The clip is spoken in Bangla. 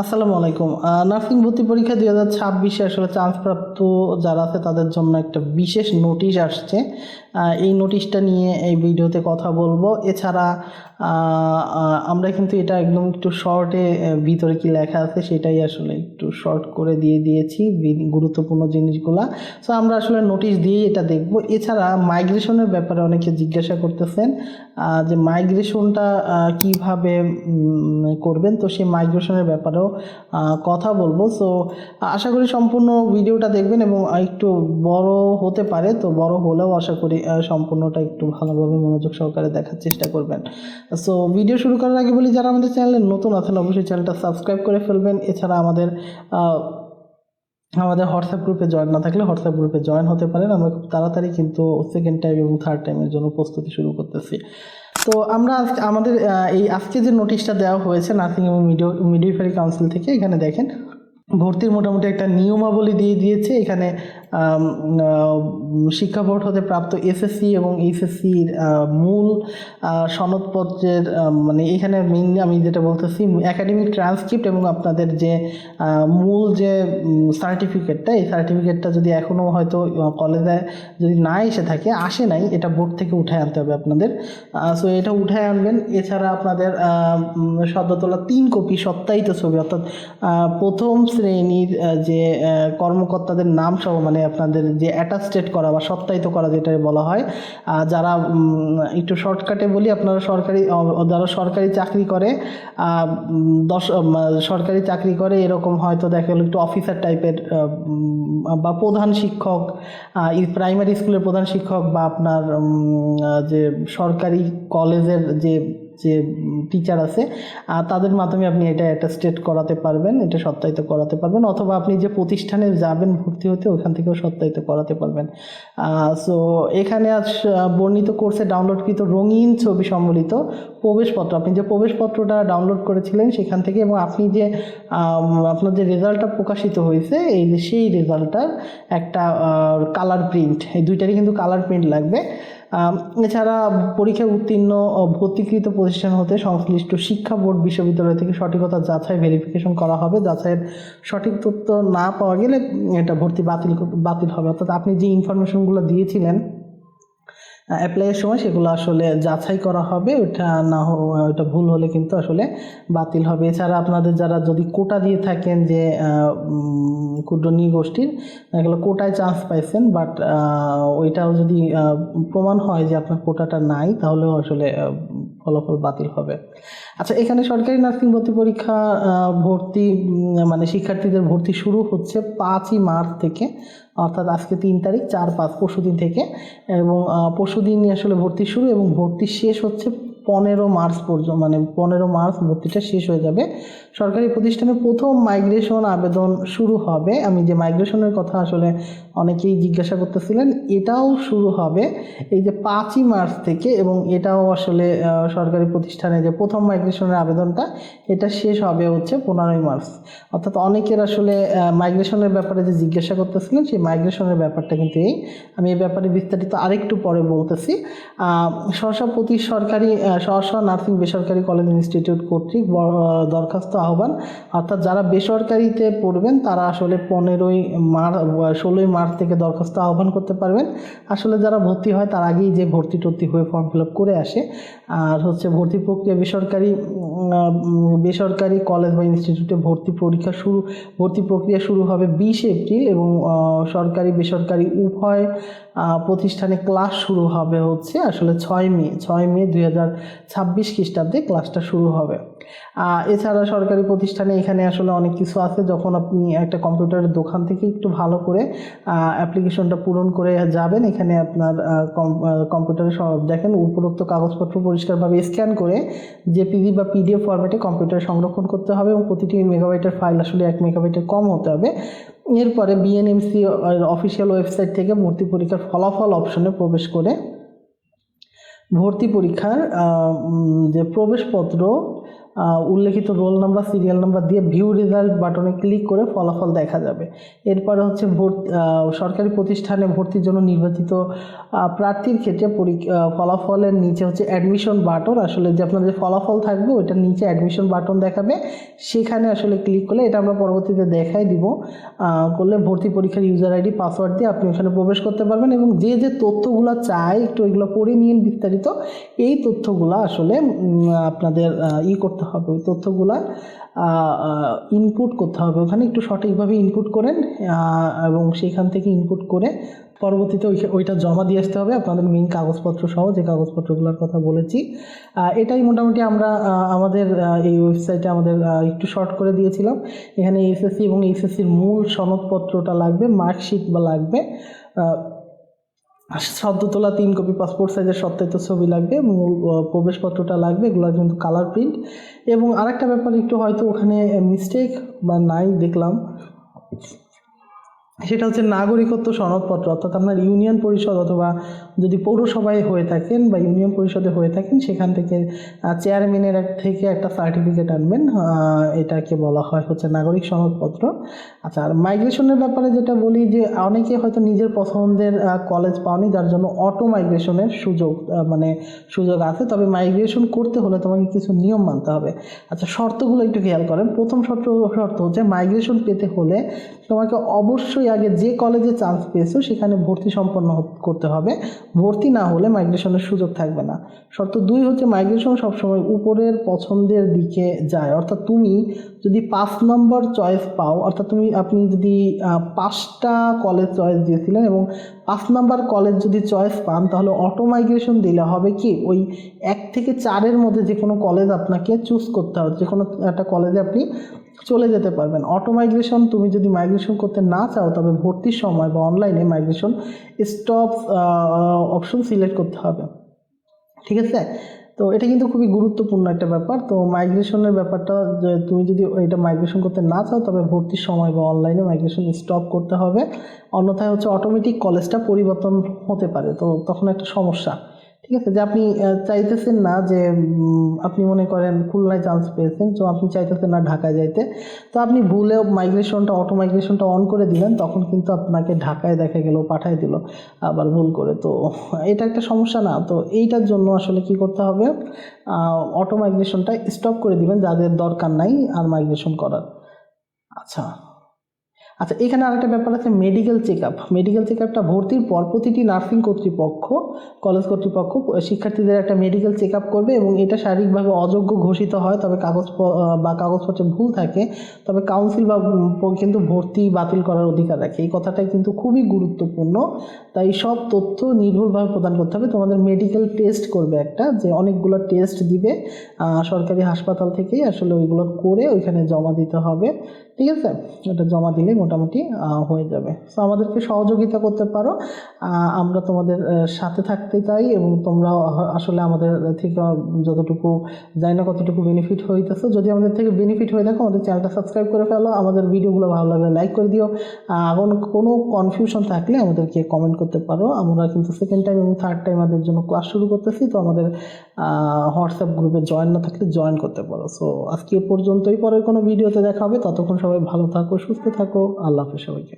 আসসালামু আলাইকুম। নার্সিং ভর্তি পরীক্ষা 2026 আসলে চান্সপ্রাপ্ত যারা আছে তাদের জন্য একটা বিশেষ নোটিশ আসছে। এই নোটিশটা নিয়ে এই ভিডিওতে কথা বলবো। এছাড়া আ আ আমরা কিন্তু এটা একদম একটু শর্টে ভিতরে কি লেখা আছে সেটাই আসলে একটু শর্ট করে দিয়ে দিয়েছি গুরুত্বপূর্ণ জিনিসগুলা। সো আমরা আসলে নোটিশ দিয়েই এটা দেখব। এছাড়া মাইগ্রেশনের ব্যাপারে অনেকে জিজ্ঞাসা করতেছেন যে মাইগ্রেশনটা কিভাবে করবেন, তো সেই মাইগ্রেশনের ব্যাপারেও কথা বলবো। সো আশা করি সম্পূর্ণ ভিডিওটা দেখবেন এবং একটু বড় হতে পারে, তো বড় হলেও আশা করি সম্পূর্ণটা একটু ভালোভাবে মনোযোগ সহকারে দেখার চেষ্টা করবেন। সো ভিডিও শুরু করার আগে বলি, যারা আমাদের চ্যানেলে নতুন আছেন অবশ্যই চ্যানেলটা সাবস্ক্রাইব করে ফেলবেন। এছাড়া আমাদের হোয়াটসঅ্যাপ গ্রুপে জয়েন না থাকলে হোয়াটসঅ্যাপ গ্রুপে জয়েন হতে পারেন। আমরা খুব তাড়াতাড়ি কিন্তু সেকেন্ড টাইম এবং থার্ড টাইমের জন্য প্রস্তুতি শুরু করতেছি। তো আমরা আমাদের এই আজকে যে নোটিশটা দেওয়া হয়েছে নার্সিং এবং মিডওয়াইফারি কাউন্সিল থেকে, এখানে দেখেন ভর্তির মোটামুটি একটা নিয়মাবলী দিয়ে দিয়েছে। এখানে শিক্ষা বোর্ড হতে প্রাপ্ত এসএসসি এবং এইচএসসির মূল সনদপত্রের মানে এখানে মেইনলি আমি যেটা বলতেছি একাডেমিক ট্রান্সক্রিপ্ট এবং আপনাদের যে মূল যে সার্টিফিকেটটা, এই সার্টিফিকেটটা যদি এখনও হয়তো কলেজে যদি না এসে থাকে, আসে নাই, এটা বোর্ড থেকে উঠায় আনতে হবে আপনাদের। সো এটা উঠায় আনবেন। এছাড়া আপনাদের সদ্য তোলা 3 কপি সত্যায়িত ছবি, অর্থাৎ প্রথম শ্রেণীর যে কর্মকর্তাদের নাম সহ, মানে আপনাদের যে অ্যাটাস্টেড করা বা সত্যায়িত করা যেটা বলা হয়। যারা একটু শর্টকাটে বলি, আপনারা যারা সরকারি চাকরি করে, সরকারি চাকরি করে এরকম হয়তো দেখা গেলো একটু অফিসার টাইপের বা প্রধান শিক্ষক, প্রাইমারি স্কুলের প্রধান শিক্ষক বা আপনার যে সরকারি কলেজের যে যে টিচার আছে, তাদের মাধ্যমে আপনি এটা অ্যাটাস্টেড করাতে পারবেন, এটা সত্যায়িত করাতে পারবেন। অথবা আপনি যে প্রতিষ্ঠানে যাবেন ভর্তি হতে, ওখান থেকেও সত্যায়িত করাতে পারবেন। সো এখানে আজ বর্ণিত কোর্সে ডাউনলোডকৃত রঙিন ছবি সম্বলিত প্রবেশপত্র, আপনি যে প্রবেশপত্রটা ডাউনলোড করেছিলেন সেখান থেকে, এবং আপনি যে আপনার যে রেজাল্টটা প্রকাশিত হয়েছে এই যে সেই রেজাল্টটার একটা কালার প্রিন্ট, এই দুইটারই কিন্তু কালার প্রিন্ট লাগবে। এছাড়া পরীক্ষায় উত্তীর্ণ ভর্তিকৃত প্রতিষ্ঠান হতে সংশ্লিষ্ট শিক্ষা বোর্ড বিশ্ববিদ্যালয় থেকে সঠিকতা যাচাই ভেরিফিকেশন করা হবে। যাচাইয়ের সঠিক তথ্য না পাওয়া গেলে এটা ভর্তি বাতিল হবে। অর্থাৎ আপনি যে ইনফরমেশনগুলো দিয়েছিলেন অ্যাপ্লাইয়ের সময় সেগুলো আসলে যাচাই করা হবে, ওটা ভুল হলে কিন্তু আসলে বাতিল হবে। এছাড়া আপনাদের যারা যদি কোটা দিয়ে থাকেন, যে ক্ষুদ্র নৃগোষ্ঠীর এগুলো কোটায় চান্স পাইছেন, বাট ওইটাও যদি প্রমাণ হয় যে আপনার কোটাটা নাই, তাহলেও আসলে ফলাফল বাতিল হবে। আচ্ছা, এখানে সরকারি নার্সিং ভর্তি পরীক্ষা ভর্তি মানে শিক্ষার্থীদের ভর্তি শুরু হচ্ছে 5ই মার্চ থেকে, অর্থাৎ আজকে 3 তারিখ, 4-5 পরশুদিন থেকে, এবং পরশুদিনই আসলে ভর্তি শুরু এবং ভর্তি শেষ হচ্ছে 15 মার্চ পর্যন্ত, মানে 15 মার্চ ভর্তিটা শেষ হয়ে যাবে। সরকারি প্রতিষ্ঠানে প্রথম মাইগ্রেশন আবেদন শুরু হবে। আমি যে মাইগ্রেশনের কথা আসলে অনেকেই জিজ্ঞাসা করতেছিলেন, এটাও শুরু হবে এই যে 5ই মার্চ থেকে, এবং এটাও আসলে সরকারি প্রতিষ্ঠানে যে প্রথম মাইগ্রেশনের আবেদনটা, এটা শেষ হবে হচ্ছে 15ই মার্চ। অর্থাৎ অনেকের আসলে মাইগ্রেশনের ব্যাপারে যে জিজ্ঞাসা করতেছিলেন, সেই মাইগ্রেশনের ব্যাপারটা কিন্তু আমি এই ব্যাপারে বিস্তারিত আরেকটু পরে বলতেছি। সহসা নার্সিং বেসরকারি কলেজ ইনস্টিটিউট কর্তৃক দরখাস্ত আহ্বান, অর্থাৎ যারা বেসরকারিতে পড়বেন তারা আসলে 16ই মার্চ থেকে দরখাস্ত আহ্বান করতে পারবেন। আসলে যারা ভর্তি হয় তার আগেই যে ভর্তি হয়ে ফর্ম ফিল আপ করে আসে। আর হচ্ছে ভর্তি প্রক্রিয়া বেসরকারি কলেজ বা ইনস্টিটিউটে ভর্তি প্রক্রিয়া শুরু হবে 20 এপ্রিল, এবং সরকারি বেসরকারি উভয় প্রতিষ্ঠানে ক্লাস শুরু হবে হচ্ছে আসলে 6 মে 2026 খ্রিস্টাব্দে ক্লাসটা শুরু হবে। এছাড়া সরকারি প্রতিষ্ঠানে এখানে আসলে অনেক কিছু আছে। যখন আপনি একটা কম্পিউটারের দোকান থেকে একটু ভালো করে অ্যাপ্লিকেশনটা পূরণ করে যাবেন, এখানে আপনার কম্পিউটারে সব দেখেন উপরোক্ত কাগজপত্র পরিষ্কারভাবে স্ক্যান করে জেপিজি বা পিডিএফ ফরম্যাটে কম্পিউটারে সংরক্ষণ করতে হবে, এবং প্রতিটি মেগাবাইটের ফাইল আসলে 1 মেগাবাইটের কম হতে হবে। এরপরে বিএনএমসি অফিসিয়াল ওয়েবসাইট থেকে ভর্তি পরীক্ষার ফলাফল অপশনে প্রবেশ করে ভর্তি পরীক্ষার যে প্রবেশপত্র উল্লেখিত রোল নাম্বার সিরিয়াল নাম্বার দিয়ে ভিউ রেজাল্ট বাটনে ক্লিক করে ফলাফল দেখা যাবে। এরপরে হচ্ছে সরকারি প্রতিষ্ঠানে ভর্তির জন্য নির্বাচিত প্রার্থীর ক্ষেত্রে ফলাফলের নিচে হচ্ছে অ্যাডমিশন বাটন, আসলে যে আপনার যে ফলাফল থাকবে ওইটার নিচে অ্যাডমিশন বাটন দেখাবে, সেখানে আসলে ক্লিক করলে, এটা আমরা পরবর্তীতে দেখাই দিব, করলে ভর্তি পরীক্ষার ইউজার আইডি পাসওয়ার্ড দিয়ে আপনি ওখানে প্রবেশ করতে পারবেন এবং যে যে তথ্যগুলো চাই একটু এগুলো পড়ে নিন বিস্তারিত। এই তথ্যগুলো আসলে আপনাদের করতে হবে, ওই তথ্যগুলা ইনপুট করতে হবে ওখানে, একটু সঠিকভাবে ইনপুট করেন এবং সেইখান থেকে ইনপুট করে পরবর্তীতে ওইটা জমা দিয়ে আসতে হবে আপনাদের মেইন কাগজপত্র সহ, যে কাগজপত্রগুলোর কথা বলেছি। এটাই মোটামুটি আমরা আমাদের এই ওয়েবসাইটে আমাদের একটু শর্ট করে দিয়েছিলাম। এখানে এসএসসি এবং এসএসসির মূল সনদপত্রটা লাগবে, মার্কশিট বা লাগবে, সদ্য তোলা 3 কপি পাসপোর্ট সাইজের সত্যায়িত ছবি লাগবে, মূল প্রবেশপত্রটা লাগবে, এগুলো কিন্তু কালার প্রিন্ট। এবং আরেকটা ব্যাপার একটু হয়তো ওখানে মিস্টেক বা নাই দেখলাম, সেটা হচ্ছে নাগরিকত্ব সনদপত্র, অর্থাৎ আপনার ইউনিয়ন পরিষদ অথবা যদি পৌরসভায় হয়ে থাকেন বা ইউনিয়ন পরিষদে হয়ে থাকেন সেখান থেকে চেয়ারম্যানের থেকে একটা সার্টিফিকেট আনবেন, এটাকে বলা হয় হচ্ছে নাগরিক সনদপত্র। আচ্ছা, আর মাইগ্রেশনের ব্যাপারে যেটা বলি যে অনেকে হয়তো নিজের পছন্দের কলেজ পাওনি, যার জন্য অটো মাইগ্রেশনের সুযোগ আছে, তবে মাইগ্রেশন করতে হলে তোমাকে কিছু নিয়ম মানতে হবে। আচ্ছা, শর্তগুলো একটু খেয়াল করেন। প্রথম শর্ত হচ্ছে মাইগ্রেশন পেতে হলে তোমাকে অবশ্যই আগে যে কলেজে চান্স পেয়েছো সেখানে ভর্তি সম্পন্ন করতে হবে, ভর্তি না হলে মাইগ্রেশনের সুযোগ থাকবে না। শর্ত 2 হচ্ছে মাইগ্রেশন সবসময় উপরের পছন্দের দিকে যায়, অর্থাৎ তুমি যদি 5 নম্বর চয়েস পাও, অর্থাৎ আপনি যদি 5টা কলেজ চয়েস দিয়েছিলেন এবং 5 নম্বর কলেজ যদি চয়েস পান, তাহলে অটো মাইগ্রেশন দিলে হবে কি ওই 1 থেকে 4-এর মধ্যে যে কোনো কলেজ আপনাকে চুজ করতে হবে, যে কোনো একটা কলেজে আপনি চলে যেতে পারবেন। অটো মাইগ্রেশন তুমি যদি মাইগ্রেশন করতে না চাও, তবে ভর্তির সময় বা অনলাইনে মাইগ্রেশন স্টপ অপশন সিলেক্ট করতে হবে, ঠিক আছে? তো এটা কিন্তু খুবই গুরুত্বপূর্ণ একটা ব্যাপার। তো মাইগ্রেশনের ব্যাপারটা, যে তুমি যদি এটা মাইগ্রেশন করতে না চাও, তবে ভর্তির সময় বা অনলাইনে মাইগ্রেশন স্টপ করতে হবে, অন্যথায় হচ্ছে অটোমেটিক কলেজটা পরিবর্তন হতে পারে, তো তখন একটা সমস্যা। ঠিক আছে, যে আপনি চাইতেছেন না যে আপনি মনে করেন খুলনায় চান্স পেয়েছেন, তো আপনি চাইতেছেন না ঢাকায় যাইতে, তো আপনি ভুলেও অটো মাইগ্রেশনটা অন করে দিলেন, তখন কিন্তু আপনাকে ঢাকায় দেখা গেল পাঠায় দিল আবার ভুল করে, তো এটা একটা সমস্যা না? তো এইটার জন্য আসলে কি করতে হবে, অটো মাইগ্রেশনটা স্টপ করে দিবেন যাদের দরকার নাই আর মাইগ্রেশন করার। আচ্ছা, এখানে আরেকটা ব্যাপার আছে, মেডিকেল চেক আপটা ভর্তির পর প্রতিটি নার্সিং কর্তৃপক্ষ, কলেজ কর্তৃপক্ষ শিক্ষার্থীদের একটা মেডিকেল চেক আপ করবে এবং এটা শারীরিকভাবে অযোগ্য ঘোষিত হয়, তবে কাগজপত্রে ভুল থাকে, তবে কাউন্সিল কিন্তু ভর্তি বাতিল করার অধিকার রাখে। এই কথাটাই কিন্তু খুবই গুরুত্বপূর্ণ, তাই সব তথ্য নির্ভুলভাবে প্রদান করতে হবে। তোমাদের মেডিকেল টেস্ট করবে একটা, যে অনেকগুলো টেস্ট দিবে সরকারি হাসপাতাল থেকেই, আসলে ওইগুলো করে ওইখানে জমা দিতে হবে, ঠিক আছে? এটা জমা দিলে মোটামুটি হয়ে যাবে। সো আমাদেরকে সহযোগিতা করতে পারো, আমরা তোমাদের সাথে থাকতে চাই এবং তোমরা আসলে আমাদের থেকে যতটুকু জানি না কতটুকু বেনিফিট হইতেছো, যদি আমাদের থেকে বেনিফিট হয়ে থাকো আমাদের চ্যানেলটা সাবস্ক্রাইব করে ফেলো, আমাদের ভিডিওগুলো ভালো লাগলে লাইক করে দিও, কোনো কনফিউশন থাকলে আমাদেরকে কমেন্ট করতে পারো। আমরা কিন্তু সেকেন্ড টাইম এবং থার্ড টাইম আমাদের জন্য ক্লাস শুরু করতেছি, তো আমাদের হোয়াটসঅ্যাপ গ্রুপে জয়েন না থাকলে জয়েন করতে পারো। সো আজকে এ পর্যন্তই, পরের কোনো ভিডিওতে দেখা হবে, ততক্ষণ সবাই ভালো থাকো, সুস্থ থাকো, আল্লাহ হাফেজ সবাইকে।